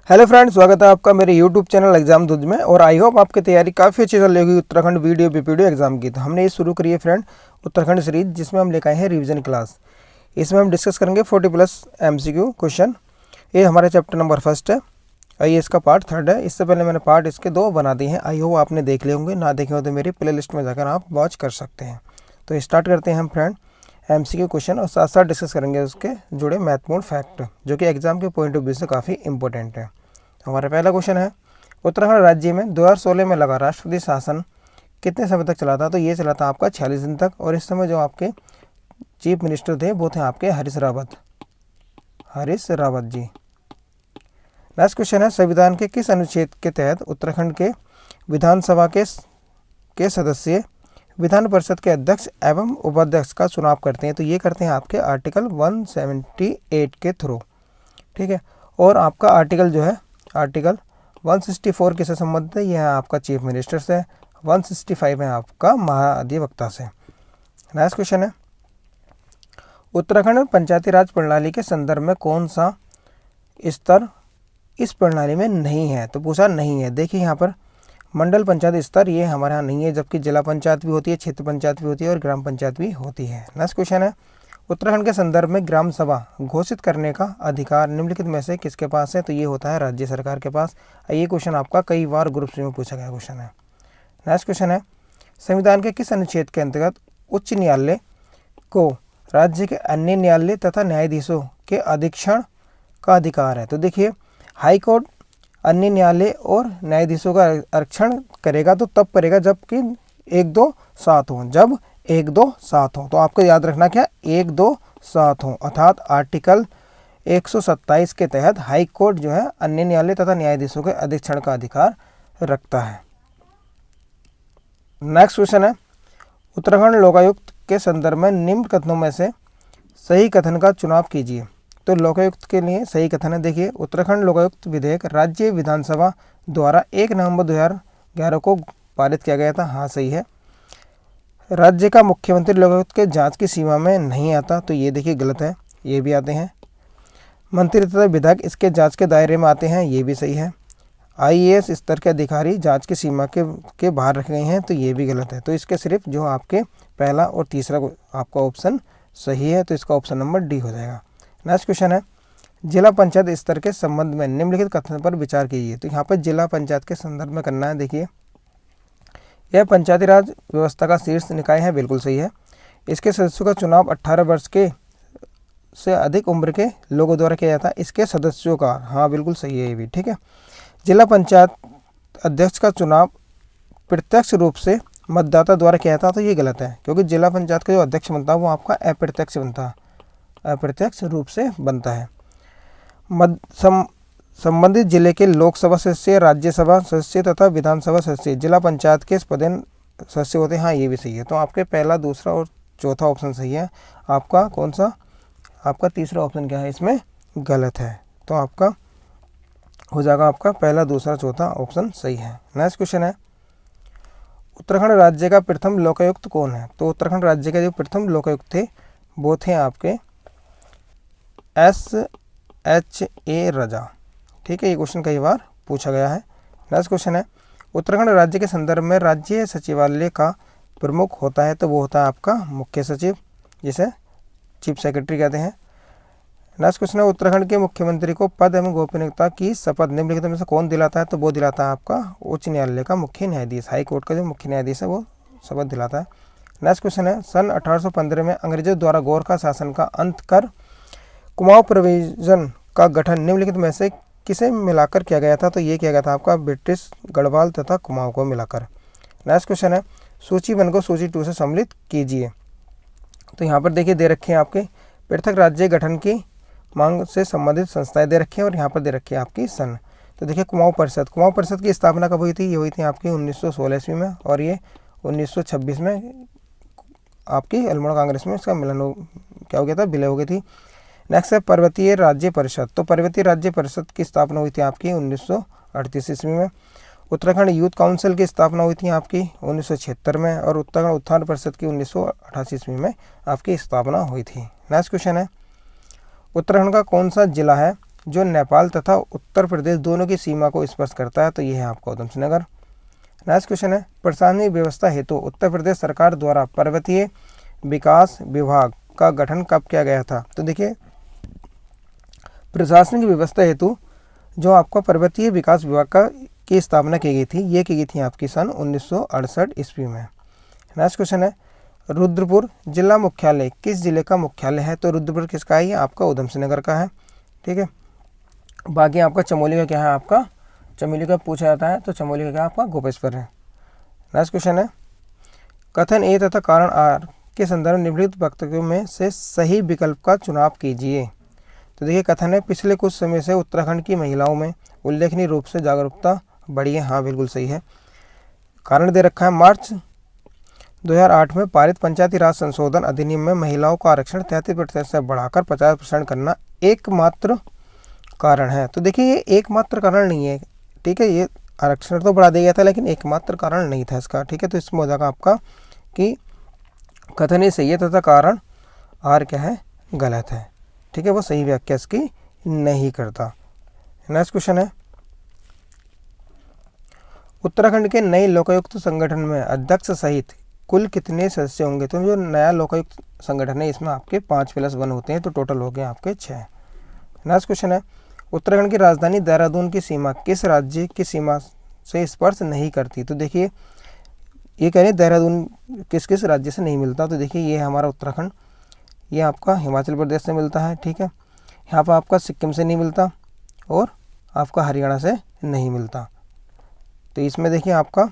Hello friends, स्वागत है आपका मेरे यूट्यूब चैनल एग्जाम दूज में। और आई होप आपकी तैयारी काफ़ी अच्छी चल रही होगी उत्तराखंड वीडियो बीपीडीओ एग्जाम की। तो हमने ये शुरू करी है फ्रेंड उत्तराखंड सीरीज, जिसमें हम लेकर आए हैं रिवीजन क्लास। इसमें हम डिस्कस करेंगे 40+ MCQ क्वेश्चन। ये हमारा चैप्टर नंबर 1 है और ये इसका पार्ट 3 है। इससे पहले मैंने पार्ट इसके 2 बना दिए हैं। आई होप आपने देख लिए होंगे, ना देखे हो तो मेरी प्ले लिस्ट में जाकर आप वॉच कर सकते हैं। तो स्टार्ट करते हैं हम फ्रेंड MCQ क्वेश्चन, और साथ साथ डिस्कस करेंगे उसके जुड़े महत्वपूर्ण फैक्ट, जो कि एग्जाम के पॉइंट ऑफ व्यू से काफ़ी इंपॉर्टेंट है। हमारा पहला क्वेश्चन है, उत्तराखंड राज्य में 2016 में लगा राष्ट्रपति शासन कितने समय तक चला था? तो ये चला था आपका 46 दिन तक। और इस समय जो आपके चीफ मिनिस्टर थे वो थे आपके हरीश रावत जी। नेक्स्ट क्वेश्चन है, संविधान के किस अनुच्छेद के तहत उत्तराखंड के विधानसभा के सदस्य विधान परिषद के अध्यक्ष एवं उपाध्यक्ष का चुनाव करते हैं? तो ये करते हैं आपके आर्टिकल 178 के थ्रू। ठीक है। और आपका आर्टिकल जो है आर्टिकल 164 किससे संबंधित है? यह है आपका चीफ मिनिस्टर से। 165 है आपका महाधिवक्ता से। नेक्स्ट क्वेश्चन है, उत्तराखंड पंचायती राज प्रणाली के संदर्भ में कौन सा स्तर इस प्रणाली में नहीं है? तो पूछा नहीं है। देखिए यहाँ पर मंडल पंचायत स्तर ये हमारे यहाँ नहीं है, जबकि जिला पंचायत भी होती है, क्षेत्र पंचायत भी होती है और ग्राम पंचायत भी होती है। नेक्स्ट क्वेश्चन है, उत्तराखंड के संदर्भ में ग्राम सभा घोषित करने का अधिकार निम्नलिखित में से किसके पास है? तो ये होता है राज्य सरकार के पास। ये क्वेश्चन आपका कई बार ग्रुप सी में पूछा गया क्वेश्चन है। नेक्स्ट क्वेश्चन है, संविधान के किस अनुच्छेद के अंतर्गत उच्च न्यायालय को राज्य के अन्य न्यायालय तथा न्यायाधीशों के अधीक्षण का अधिकार है? तो देखिए, हाई कोर्ट अन्य न्यायालय और न्यायाधीशों का आरक्षण करेगा तो तब करेगा जबकि 1, 2, 7 हो। जब 1, 2, 7 हो, तो आपको याद रखना क्या 1, 2, 7 हो, अर्थात आर्टिकल 127 के तहत हाई कोर्ट जो है अन्य न्यायालय तथा न्यायाधीशों के अधीक्षण का अधिकार रखता है। नेक्स्ट क्वेश्चन है, उत्तराखंड लोकायुक्त के संदर्भ में निम्न कथनों में से सही कथन का चुनाव कीजिए। तो लोकायुक्त के लिए सही कथन है, देखिए, उत्तराखंड लोकायुक्त विधेयक राज्य विधानसभा द्वारा 1 नवंबर 2011 को पारित किया गया था। हाँ, सही है। राज्य का मुख्यमंत्री लोकायुक्त के जांच की सीमा में नहीं आता, तो ये देखिए गलत है, ये भी आते हैं। मंत्री तथा विधायक इसके जांच के दायरे में आते हैं, ये भी सही है। IAS स्तर के अधिकारी जांच की सीमा के बाहर रखे गए हैं, तो ये भी गलत है। तो इसके सिर्फ जो आपके पहला और तीसरा आपका ऑप्शन सही है, तो इसका ऑप्शन नंबर डी हो जाएगा। नेक्स्ट क्वेश्चन है, जिला पंचायत स्तर के संबंध में निम्नलिखित कथन पर विचार कीजिए। तो यहाँ पर जिला पंचायत के संदर्भ में करना है। देखिए, यह पंचायती राज व्यवस्था का शीर्ष निकाय है, बिल्कुल सही है। इसके सदस्यों का चुनाव 18 वर्ष के से अधिक उम्र के लोगों द्वारा किया जाता है। इसके सदस्यों का, हाँ बिल्कुल सही है ये भी, ठीक है। जिला पंचायत अध्यक्ष का चुनाव प्रत्यक्ष रूप से मतदाता द्वारा किया जाता है, तो ये गलत है, क्योंकि जिला पंचायत का जो अध्यक्ष बनता है वो आपका अप्रत्यक्ष रूप से बनता है। संबंधित जिले के लोकसभा सदस्य, राज्यसभा सदस्य तथा विधानसभा सदस्य जिला पंचायत के पदेन सदस्य होते हैं। हाँ, ये भी सही है। तो आपके पहला, दूसरा और चौथा ऑप्शन सही है। आपका कौन सा, आपका तीसरा ऑप्शन क्या है इसमें गलत है। तो आपका हो जाएगा आपका पहला, दूसरा, चौथा ऑप्शन सही है। नेक्स्ट क्वेश्चन है, उत्तराखंड राज्य का प्रथम लोकायुक्त कौन है? तो उत्तराखंड राज्य के जो प्रथम लोकायुक्त थे वो थे आपके SHA रजा। ठीक है, ये क्वेश्चन कई बार पूछा गया है। नेक्स्ट क्वेश्चन है, उत्तराखंड राज्य के संदर्भ में राज्य सचिवालय का प्रमुख होता है, तो वो होता है आपका मुख्य सचिव, जिसे चीफ सेक्रेटरी कहते हैं। नेक्स्ट क्वेश्चन है, उत्तराखंड के मुख्यमंत्री को पद एवं गोपनीयता की शपथ निम्नलिखित में से कौन दिलाता है? तो वो दिलाता है आपका उच्च न्यायालय का मुख्य न्यायाधीश, हाई कोर्ट का जो मुख्य न्यायाधीश है वो शपथ दिलाता है। नेक्स्ट क्वेश्चन है, सन 1815 में अंग्रेजों द्वारा गोरखा शासन का अंत कर कुमाऊं प्रोविजन का गठन निम्नलिखित में से किसे मिलाकर किया गया था? तो ये किया गया था आपका ब्रिटिश, गढ़वाल तथा कुमाऊं को मिलाकर। नेक्स्ट क्वेश्चन है, सूची 1 को सूची 2 से सम्मिलित कीजिए। तो यहाँ पर देखिए दे रखे हैं आपके पृथक राज्य गठन की मांग से संबंधित संस्थाएं दे रखी है, और यहाँ पर दे रखी है आपकी सन। तो देखिए, कुमाऊं परिषद की स्थापना कब हुई थी? ये हुई थी आपकी 1916 ईस्वी में, और ये 1926 में आपकी अल्मोड़ा कांग्रेस में इसका मिलन क्या हो गया था, विलय हो गई थी। नेक्स्ट है पर्वतीय राज्य परिषद। तो पर्वतीय राज्य परिषद की स्थापना हुई थी आपकी 1938 ईस्वी में। उत्तराखंड यूथ काउंसिल की स्थापना हुई थी आपकी 1976 में, और उत्तराखंड उत्थान परिषद की 1988 ईस्वी में आपकी स्थापना हुई थी। नेक्स्ट क्वेश्चन है, उत्तराखंड का कौन सा जिला है जो नेपाल तथा उत्तर प्रदेश दोनों की सीमा को स्पर्श करता है, तो ये है आपका उधम सिंह नगर। नेक्स्ट क्वेश्चन है, प्रशासनिक व्यवस्था हेतु उत्तर प्रदेश सरकार द्वारा पर्वतीय विकास विभाग का गठन कब किया गया था? तो देखिए, प्रशासनिक व्यवस्था हेतु जो आपका पर्वतीय विकास विभाग का की स्थापना की गई थी, ये की गई थी आपकी सन 1968 ईस्वी में। नेक्स्ट क्वेश्चन है, रुद्रपुर जिला मुख्यालय किस जिले का मुख्यालय है? तो रुद्रपुर किसका है? ये आपका उधम सिंह नगर का है। ठीक है, बाकी आपका चमोली का क्या है? आपका चमोली का पूछा जाता है, तो चमोली का क्या आपका गोपेश्वर है। नेक्स्ट क्वेश्चन है, कथन ए तथा कारण आर के संदर्भ निम्नलिखित वक्तव्यों में से सही विकल्प का चुनाव कीजिए। तो देखिए, कथन है, पिछले कुछ समय से उत्तराखंड की महिलाओं में उल्लेखनीय रूप से जागरूकता बढ़ी है। हाँ, बिल्कुल सही है। कारण दे रखा है, मार्च 2008 में पारित पंचायती राज संशोधन अधिनियम में महिलाओं का आरक्षण 33% से बढ़ाकर 50% करना एकमात्र कारण है। तो देखिए, ये एकमात्र कारण नहीं है। ठीक है, ये आरक्षण तो बढ़ा दिया गया था, लेकिन एकमात्र कारण नहीं था इसका। ठीक है, तो इसमें हो जाएगा आपका कि कथन ये सही है तथा कारण आर क्या है? गलत है। ठीक है, वो सही व्याख्या इसकी नहीं करता। नेक्स्ट क्वेश्चन है, उत्तराखंड के नए लोकायुक्त संगठन में अध्यक्ष सहित कुल कितने सदस्य होंगे? तो जो नया लोकायुक्त संगठन है, इसमें आपके 5+1 होते हैं, तो टोटल हो गए आपके 6। नेक्स्ट क्वेश्चन है, उत्तराखंड की राजधानी देहरादून की सीमा किस राज्य की सीमा से स्पर्श नहीं करती? तो देखिए, ये कह रहे हैं देहरादून किस किस राज्य से नहीं मिलता। तो देखिए, ये हमारा उत्तराखंड, ये आपका हिमाचल प्रदेश से मिलता है। ठीक है, यहाँ पर आपका सिक्किम से नहीं मिलता और आपका हरियाणा से नहीं मिलता। तो इसमें देखिए, आपका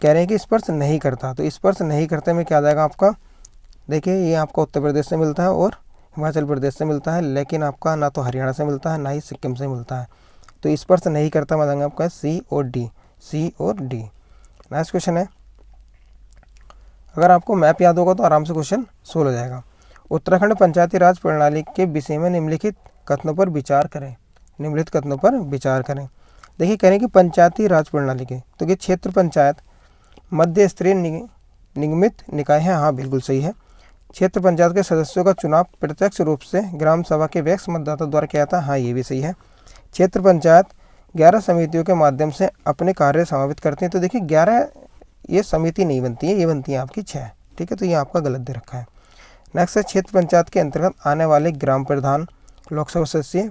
कह रहे हैं कि स्पर्श नहीं करता, तो स्पर्श नहीं करते में क्या आ जाएगा आपका? देखिए, ये आपका उत्तर प्रदेश से मिलता है और हिमाचल प्रदेश से मिलता है, लेकिन आपका ना तो हरियाणा से मिलता है, ना ही सिक्किम से मिलता है। तो स्पर्श नहीं करता में आपका सी और डी। नेक्स्ट क्वेश्चन है, अगर आपको मैप याद होगा तो आराम से क्वेश्चन सोल्व हो जाएगा। उत्तराखंड पंचायती राज प्रणाली के विषय में निम्नलिखित कथनों पर विचार करें। देखिए, कह रहे हैं कि पंचायती राज प्रणाली के, तो ये क्षेत्र पंचायत मध्य स्तरीय निगमित निकाय है। हाँ, बिल्कुल सही है। क्षेत्र पंचायत के सदस्यों का चुनाव प्रत्यक्ष रूप से ग्राम सभा के वयस्क मतदाता द्वारा किया जाता है। हाँ, ये भी सही है। क्षेत्र पंचायत 11 समितियों के माध्यम से अपने कार्य समापित करते हैं। तो देखिए, 11 ये समिति नहीं बनती है, ये बनती है आपकी 6। ठीक है, तो ये आपका गलत दे रखा है। नेक्स्ट है, क्षेत्र पंचायत के अंतर्गत आने वाले ग्राम प्रधान, लोकसभा सदस्य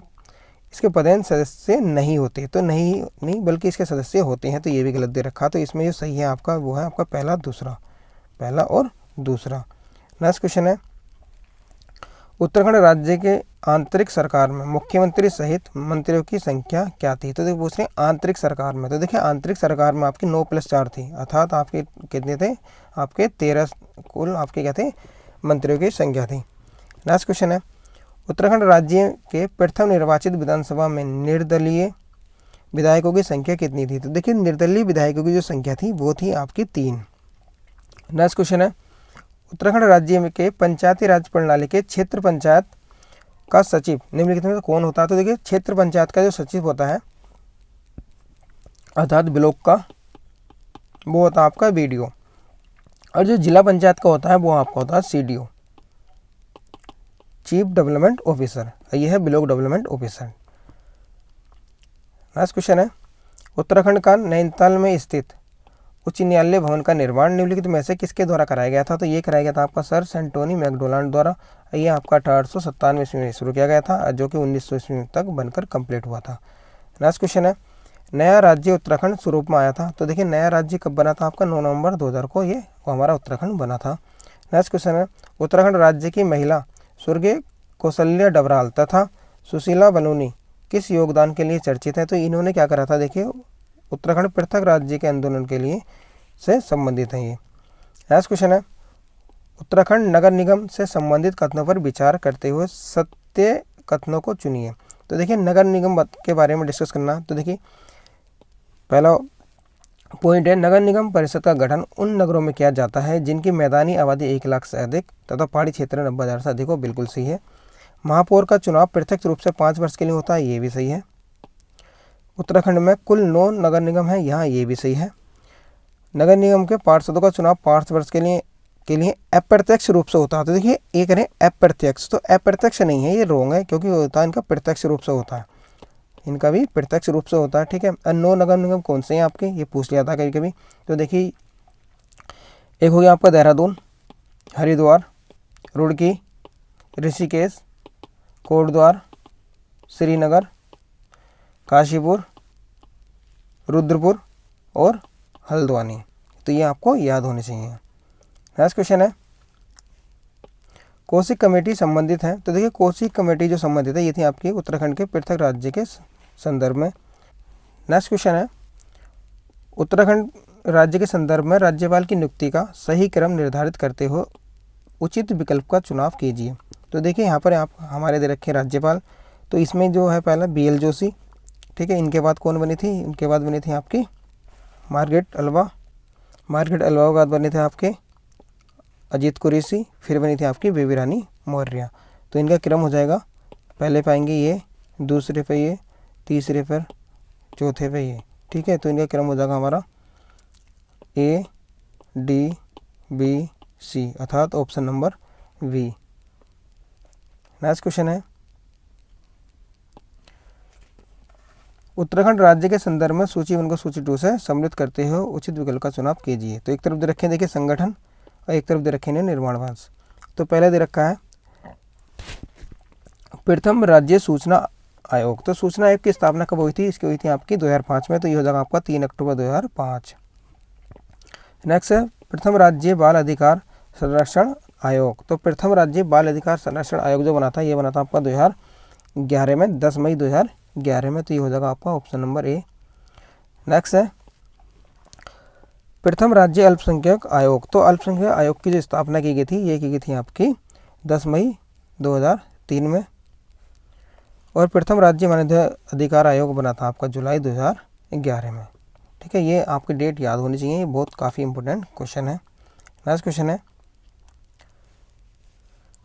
इसके पदेन सदस्य नहीं होते। तो नहीं बल्कि इसके सदस्य होते हैं, तो ये भी गलत दे रखा। तो इसमें जो सही है आपका, वो है आपका पहला और दूसरा। नेक्स्ट क्वेश्चन है, उत्तराखंड राज्य के आंतरिक सरकार में मुख्यमंत्री सहित मंत्रियों की संख्या क्या थी? तो देखिए, पूछ रहे हैं आंतरिक सरकार में। तो देखिए, आंतरिक सरकार में आपकी 9+4 थी, अर्थात आपके कितने थे? आपके 13 कुल आपके क्या थे? मंत्रियों की संख्या थी। नेक्स्ट क्वेश्चन है, उत्तराखंड राज्य के प्रथम निर्वाचित विधानसभा में निर्दलीय विधायकों की संख्या कितनी थी? तो देखिए, निर्दलीय विधायकों की जो संख्या थी वो थी आपकी 3। नेक्स्ट क्वेश्चन है, उत्तराखंड राज्य के पंचायती राज प्रणाली के क्षेत्र पंचायत का सचिव निम्नलिखित में कौन होता है? तो देखिए, क्षेत्र पंचायत का जो सचिव होता है अर्थात ब्लॉक का, वो होता है आपका BDO, और जो जिला पंचायत का होता है वो आपका होता है CDO, चीफ डेवलपमेंट ऑफिसर। ये है block development officer. Next question है, उत्तराखंड का नैनीताल में स्थित उच्च न्यायालय भवन का निर्माण निम्नलिखित में से किसके द्वारा कराया गया था? तो ये कराया गया था आपका सर सेंटोनी मैकडोनाल्ड द्वारा। ये आपका 1897 ईस्वी में शुरू किया गया था, जो कि 1900 ईस्वी तक बनकर कंप्लीट हुआ था। नेक्स्ट क्वेश्चन है, नया राज्य उत्तराखंड स्वरूप में आया था। तो देखिए, नया राज्य कब बना था? आपका 9 नवंबर 2000 को ये हमारा उत्तराखंड बना था। नेक्स्ट क्वेश्चन है, उत्तराखंड राज्य की महिला स्वर्गीय कौशल्या डबराल तथा सुशीला बलूनी किस योगदान के लिए चर्चित है? तो इन्होंने क्या करा था? देखिए, उत्तराखंड पृथक राज्य के आंदोलन के लिए से संबंधित है ये। नेक्स्ट क्वेश्चन है, उत्तराखंड नगर निगम से संबंधित कथनों पर विचार करते हुए सत्य कथनों को चुनिए। तो देखिए, नगर निगम के बारे में डिस्कस करना। तो देखिए, पहला पॉइंट है, नगर निगम परिषद का गठन उन नगरों में किया जाता है जिनकी मैदानी आबादी 1 लाख से अधिक तथा पहाड़ी क्षेत्र 90,000 से अधिक हो। बिल्कुल सही है। महापौर का चुनाव प्रत्यक्ष रूप से 5 वर्ष के लिए होता है। ये भी सही है। उत्तराखंड में कुल 9 नगर निगम है। यहाँ ये भी सही है। नगर निगम के पार्षदों का चुनाव 5 वर्ष के लिए अप्रत्यक्ष रूप से होता है। तो देखिए, ये करें अप्रत्यक्ष, तो अप्रत्यक्ष नहीं है, ये रोंग है, क्योंकि होता है इनका प्रत्यक्ष रूप से होता है। इनका भी प्रत्यक्ष रूप से होता है। ठीक है, और 9 नगर निगम कौन से हैं आपके, ये पूछ लिया था कभी कभी। तो देखिए एक हो गया आपका देहरादून, हरिद्वार, रुड़की, ऋषिकेश, कोटद्वार, श्रीनगर, काशीपुर, रुद्रपुर और हल्द्वानी। तो ये आपको याद होने चाहिए। नेक्स्ट क्वेश्चन है, कौशिक कमेटी संबंधित है। तो देखिए कौशिक कमेटी जो संबंधित है ये थी आपकी उत्तराखंड के पृथक राज्य के संदर्भ में। नेक्स्ट क्वेश्चन है, उत्तराखंड राज्य के संदर्भ में राज्यपाल की नियुक्ति का सही क्रम निर्धारित करते हुए उचित विकल्प का चुनाव कीजिए। तो देखिए यहाँ पर आप हमारे दे रखे राज्यपाल, तो इसमें जो है पहला BL जोशी, ठीक है, इनके बाद कौन बनी थी, इनके बाद बनी थी आपकी मार्गरेट अल्वा, मार्गरेट अल्वा के बाद बने थे आपके अजीत कुरैशी, फिर बनी थी आपकी बेबी रानी मौर्य। तो इनका क्रम हो जाएगा, पहले पाएंगे ये, दूसरे पे ये, तीसरे पर, चौथे पे ये। ठीक है, तो इनका क्रम हो जाएगा हमारा A D B C, अर्थात option number V। Next question है, उत्तराखंड राज्य के संदर्भ में सूची 1 को सूची 2 से सम्मिलित करते हुए उचित विकल्प का चुनाव कीजिए। तो एक तरफ दे रखे हैं देखिए संगठन और एक तरफ दे रखे हैं निर्माण वंश। तो पहले दे रखा है प्रथम राज्य सूचना आयोग। तो सूचना आयोग की स्थापना कब हुई थी, इसकी हुई थी आपकी 2005 में। तो ये हो जाएगा आपका 3 अक्टूबर 2005। नेक्स्ट है प्रथम राज्य बाल अधिकार संरक्षण आयोग। तो प्रथम राज्य बाल अधिकार संरक्षण आयोग जो बना था ये बना था आपका 2011 में, 10 मई 2011 में। तो ये हो जाएगा आपका ऑप्शन नंबर A। नेक्स्ट है प्रथम राज्य अल्पसंख्यक आयोग। तो अल्पसंख्यक आयोग की जो स्थापना की गई थी ये की गई थी आपकी 10 मई 2003 में। और प्रथम राज्य मानवाधिकार आयोग बना था आपका जुलाई 2011 में। ठीक है, ये आपकी डेट याद होनी चाहिए, ये बहुत काफ़ी इंपॉर्टेंट क्वेश्चन है। नेक्स्ट क्वेश्चन है,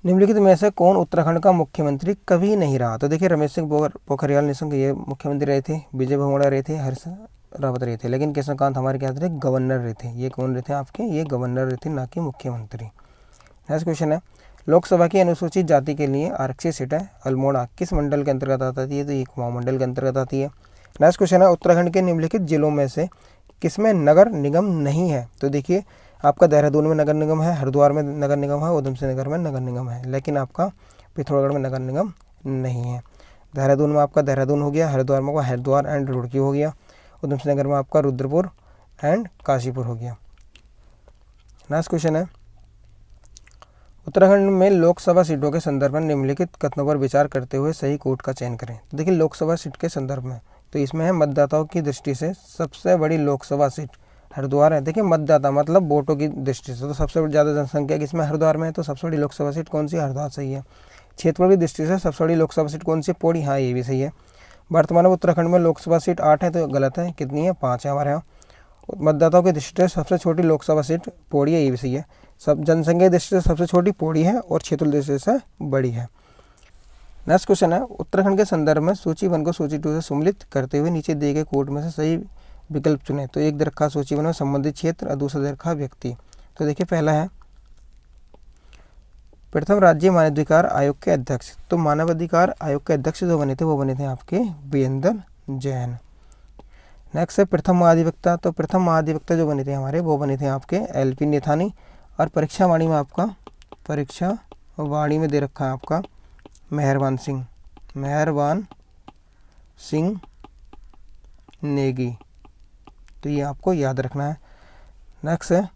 निम्नलिखित में से कौन उत्तराखंड का मुख्यमंत्री कभी नहीं रहा। तो देखिए रमेश सिंह पोखरियाल निशंक ये मुख्यमंत्री रहे थे, विजय बहुगुणा रहे थे, हर्ष रावत रहे थे, लेकिन कृष्णकांत हमारे क्या थे, गवर्नर रहे थे। ये कौन रहे थे आपके, ये गवर्नर रहे थे, ना कि मुख्यमंत्री। नेक्स्ट क्वेश्चन है, लोकसभा की अनुसूचित जाति के लिए आरक्षित सीटें अल्मोड़ा किस मंडल के अंतर्गत आती है, तो ये कुमाऊं मंडल के अंतर्गत आती है। नेक्स्ट क्वेश्चन है, उत्तराखंड के निम्नलिखित जिलों में से किसमें नगर निगम नहीं है। तो देखिए आपका देहरादून में नगर निगम है, हरिद्वार में नगर निगम है, उधमसिंह नगर में नगर निगम है, लेकिन आपका पिथौरागढ़ में नगर निगम नहीं है। देहरादून में आपका देहरादून हो गया, हरिद्वार में हरिद्वार एंड रुड़की हो गया, उधमसिंह नगर में आपका रुद्रपुर एंड काशीपुर हो गया। नेक्स्ट क्वेश्चन है, उत्तराखंड में लोकसभा सीटों के संदर्भ में निम्नलिखित कथनों पर विचार करते हुए सही कोट का चयन करें। तो देखिए लोकसभा सीट के संदर्भ में तो इसमें है मतदाताओं की दृष्टि से सबसे बड़ी लोकसभा सीट हरिद्वार है। देखिए मतदाता मतलब वोटों की दृष्टि से तो सबसे ज़्यादा जनसंख्या किसमें, हरिद्वार में है। तो सबसे बड़ी लोकसभा सीट कौन सी, हरिद्वार सही है। क्षेत्रफल की दृष्टि से सबसे बड़ी लोकसभा सीट कौन सी, पौड़ी, हाँ ये भी सही है। वर्तमान में उत्तराखंड में लोकसभा सीट 8 है, तो गलत है, कितनी है, 5 है हमारे यहाँ। मतदाताओं की दृष्टि से सबसे छोटी लोकसभा सीट पौड़ी है, ये भी सही है। सब जनसंख्या की दृष्टि से सबसे छोटी पौड़ी है और क्षेत्र की दृष्टि से बड़ी है। नेक्स्ट क्वेश्चन है, उत्तराखंड के संदर्भ में सूची 1 को सूची 2 से सम्मिलित करते हुए नीचे दिए गए कोड में से सही विकल्प चुने। तो एक दे रखा सूची 1 में संबंधित क्षेत्र और दूसरा दे रखा व्यक्ति। तो देखिए पहला है प्रथम राज्य मानवाधिकार आयोग के अध्यक्ष। तो मानवाधिकार आयोग के अध्यक्ष जो बने थे वो बने थे आपके वीरेंद्र जैन। नेक्स्ट है प्रथम महाधिवक्ता। तो प्रथम महाधिवक्ता जो बने थे हमारे वो बने थे आपके LP नेथानी। और परीक्षा वाणी में आपका परीक्षा वाणी में दे रखा है आपका मेहरबान सिंह नेगी। तो ये आपको याद रखना है। नेक्स्ट है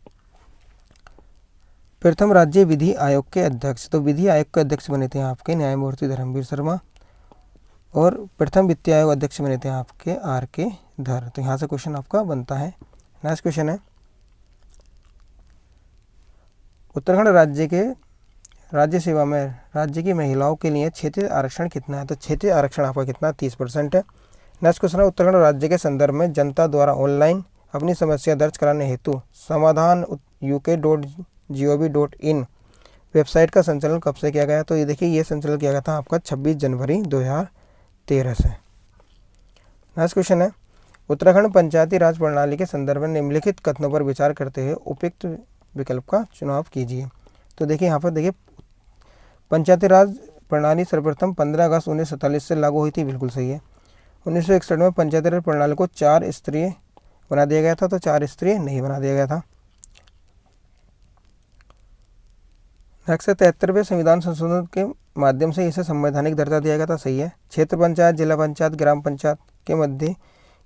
प्रथम राज्य विधि आयोग के अध्यक्ष। तो विधि आयोग के अध्यक्ष बने थे आपके न्यायमूर्ति धर्मवीर शर्मा। और प्रथम वित्त आयोग अध्यक्ष बने थे आपके RK धर। तो यहाँ से क्वेश्चन आपका बनता है। नेक्स्ट क्वेश्चन है उत्तराखंड राज्य के राज्य सेवा में राज्य की महिलाओं के लिए क्षेत्रीय आरक्षण कितना है। तो क्षेत्रीय आरक्षण आपका कितना, 30% है। नेक्स्ट क्वेश्चन है उत्तराखंड राज्य के संदर्भ में जनता द्वारा ऑनलाइन अपनी समस्या दर्ज कराने हेतु समाधान uk.gov.in वेबसाइट का संचालन कब से किया गया। तो ये देखिए ये संचालन किया गया था आपका 26 जनवरी 2013 से। नेक्स्ट क्वेश्चन है उत्तराखंड पंचायती राज प्रणाली के संदर्भ में निम्नलिखित कथनों पर विचार करते हुए उपयुक्त विकल्प का चुनाव कीजिए। तो देखिए यहाँ पर देखिए पंचायती राज प्रणाली सर्वप्रथम 15 अगस्त 1947 से लागू हुई थी, बिल्कुल सही है। 1961 में पंचायती राज प्रणाली को 4 स्तरीय बना दिया गया था, तो 4 स्तरीय नहीं बना दिया गया था। नेक्स्ट 73वें संविधान संशोधन के माध्यम से इसे संवैधानिक दर्जा दिया गया था, सही है। क्षेत्र पंचायत, जिला पंचायत, ग्राम पंचायत के मध्य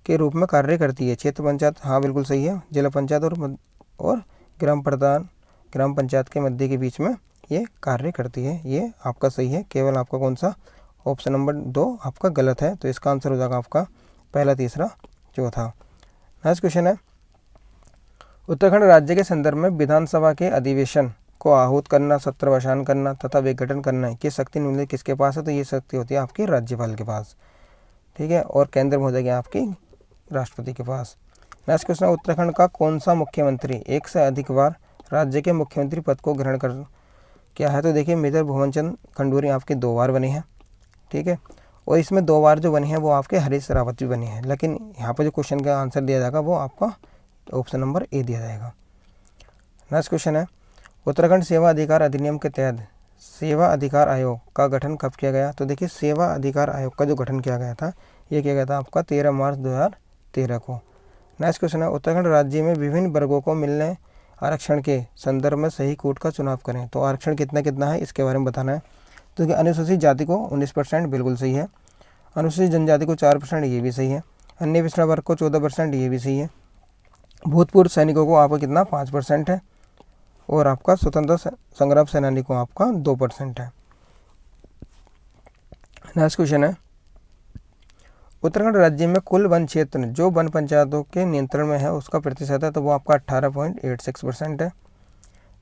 के रूप में कार्य करती है। क्षेत्र पंचायत, हाँ बिल्कुल सही है। जिला पंचायत और ग्राम प्रधान, ग्राम पंचायत के मध्य के बीच में ये कार्य करती है, ये आपका सही है। केवल आपका कौन सा ऑप्शन नंबर 2 आपका गलत है, तो इसका आंसर हो जाएगा आपका पहला, तीसरा, चौथा। नेक्स्ट क्वेश्चन है, उत्तराखंड राज्य के संदर्भ में विधानसभा के अधिवेशन को आहूत करना, सत्रवसान करना तथा विघटन करना ये शक्ति निम्नलिखित किसके पास है, तो ये शक्ति होती है आपकी राज्यपाल के पास, ठीक है, और केंद्र में हो जाएगी आपकी राष्ट्रपति के पास। नेक्स्ट क्वेश्चन है, उत्तराखंड का कौन सा मुख्यमंत्री एक से अधिक बार राज्य के मुख्यमंत्री पद को ग्रहण कर क्या है, तो देखिए मेजर भुवन चंद खंडूरी आपके 2 बार बने हैं, ठीक है, और इसमें 2 बार जो बने हैं वो आपके हरीश रावत भी बने हैं, लेकिन यहाँ पर जो क्वेश्चन का आंसर दिया जाएगा वो आपका ऑप्शन नंबर ए दिया जाएगा। नेक्स्ट क्वेश्चन है, उत्तराखंड सेवा अधिकार अधिनियम के तहत सेवा अधिकार आयोग का गठन कब किया गया, तो देखिए सेवा अधिकार आयोग का जो गठन किया गया था ये किया गया था आपका 13 मार्च 2013 को। नेक्स्ट क्वेश्चन है, उत्तराखंड राज्य में विभिन्न वर्गों को मिलने आरक्षण के संदर्भ में सही कोड का चुनाव करें, तो आरक्षण कितना कितना है इसके बारे में बताना है। तो अनुसूचित जाति को 19% बिल्कुल सही है, अनुसूचित जनजाति को 4% ये भी सही है, अन्य पिछड़ा वर्ग को 14% ये भी सही है, भूतपूर्व सैनिकों को आपका कितना 5% है, और आपका स्वतंत्रता संग्राम सेनानी को आपका 2% है। नेक्स्ट क्वेश्चन है, उत्तराखंड राज्य में कुल वन क्षेत्र जो वन पंचायतों के नियंत्रण में है उसका प्रतिशत है, तो वो आपका 18.86% है।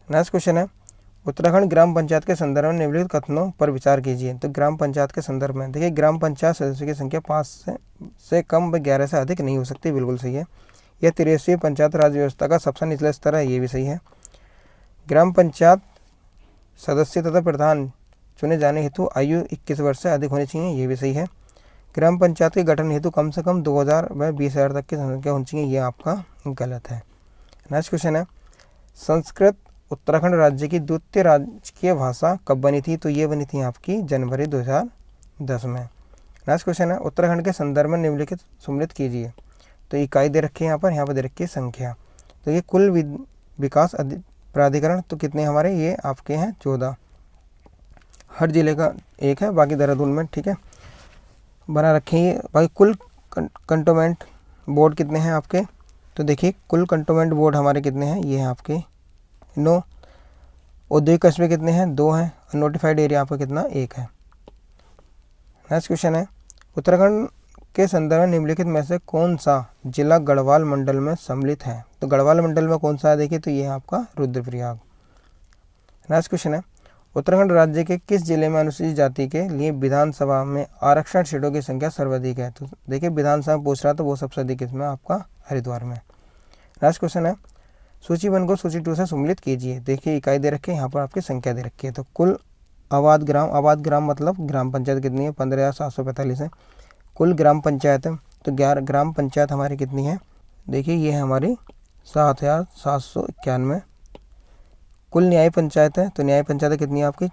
नेक्स्ट क्वेश्चन है, उत्तराखंड ग्राम पंचायत के संदर्भ में निम्नलिखित कथनों पर विचार कीजिए, तो ग्राम पंचायत के संदर्भ में देखिए ग्राम पंचायत सदस्यों की संख्या 5 से कम व 11 से अधिक नहीं हो सकती, बिल्कुल सही है। यह 83वीं पंचायत राज व्यवस्था का सबसे निचला स्तर है, ये भी सही है। ग्राम पंचायत सदस्य तथा प्रधान चुने जाने हेतु आयु 21 वर्ष से अधिक होनी चाहिए, ये भी सही है। ग्राम पंचायत के गठन हेतु कम से कम 2000 व 20,000 तक की संख्या होनी चाहिए, ये आपका गलत है। नेक्स्ट क्वेश्चन है, संस्कृत उत्तराखंड राज्य की द्वितीय राजकीय भाषा कब बनी थी, तो ये बनी थी आपकी जनवरी 2010 में। नेक्स्ट क्वेश्चन है, उत्तराखंड के संदर्भ में निम्नलिखित सम्मिलित कीजिए, तो इकाई दे रखी है यहाँ पर दे रखी है संख्या, तो ये कुल विकास प्राधिकरण तो कितने हमारे ये आपके हैं 14, हर जिले का एक है, बाकी देहरादून में, ठीक है, बना रखे हैं। बाकी कुल कंटोनमेंट बोर्ड कितने हैं आपके, तो देखिए कुल कंटोनमेंट बोर्ड हमारे कितने हैं, ये हैं आपके 9, औद्योगिक कस्बे कितने हैं 2 हैं, नोटिफाइड एरिया आपका कितना 1 है। नेक्स्ट क्वेश्चन है, उत्तराखंड के संदर्भ में निम्नलिखित में से कौन सा जिला गढ़वाल मंडल में सम्मिलित है, तो गढ़वाल मंडल में कौन सा है देखिए, तो ये है आपका रुद्रप्रयाग। नेक्स्ट क्वेश्चन है, उत्तराखंड राज्य के किस जिले में अनुसूचित जाति के लिए विधानसभा में आरक्षण सीटों की संख्या सर्वाधिक है, तो देखिए विधानसभा पूछ रहा तो वो सबसे अधिक इसमें आपका हरिद्वार में। नेक्स्ट क्वेश्चन है, सूची 1 को सूची 2 से सम्मिलित कीजिए, देखिए इकाई दे रखी है, यहाँ पर आपकी संख्या दे रखी है, तो कुल आबाद ग्राम मतलब ग्राम पंचायत कितनी है 15,745 है। कुल ग्राम पंचायत है तो ग्राम पंचायत हमारी कितनी है, देखिए ये है हमारी 7,791। कुल न्याय पंचायत है तो न्याय पंचायत कितनी है आपकी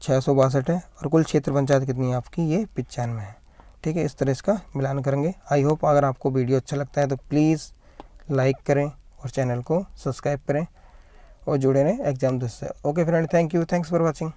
662 है, और कुल क्षेत्र पंचायत कितनी है आपकी ये 95 है, ठीक है। इस तरह इसका मिलान करेंगे। आई होप अगर आपको वीडियो अच्छा लगता है तो प्लीज़ लाइक करें और चैनल को सब्सक्राइब करें और जुड़े रहें एग्जाम दोस्त से। Okay friend, thank you, thanks for watching.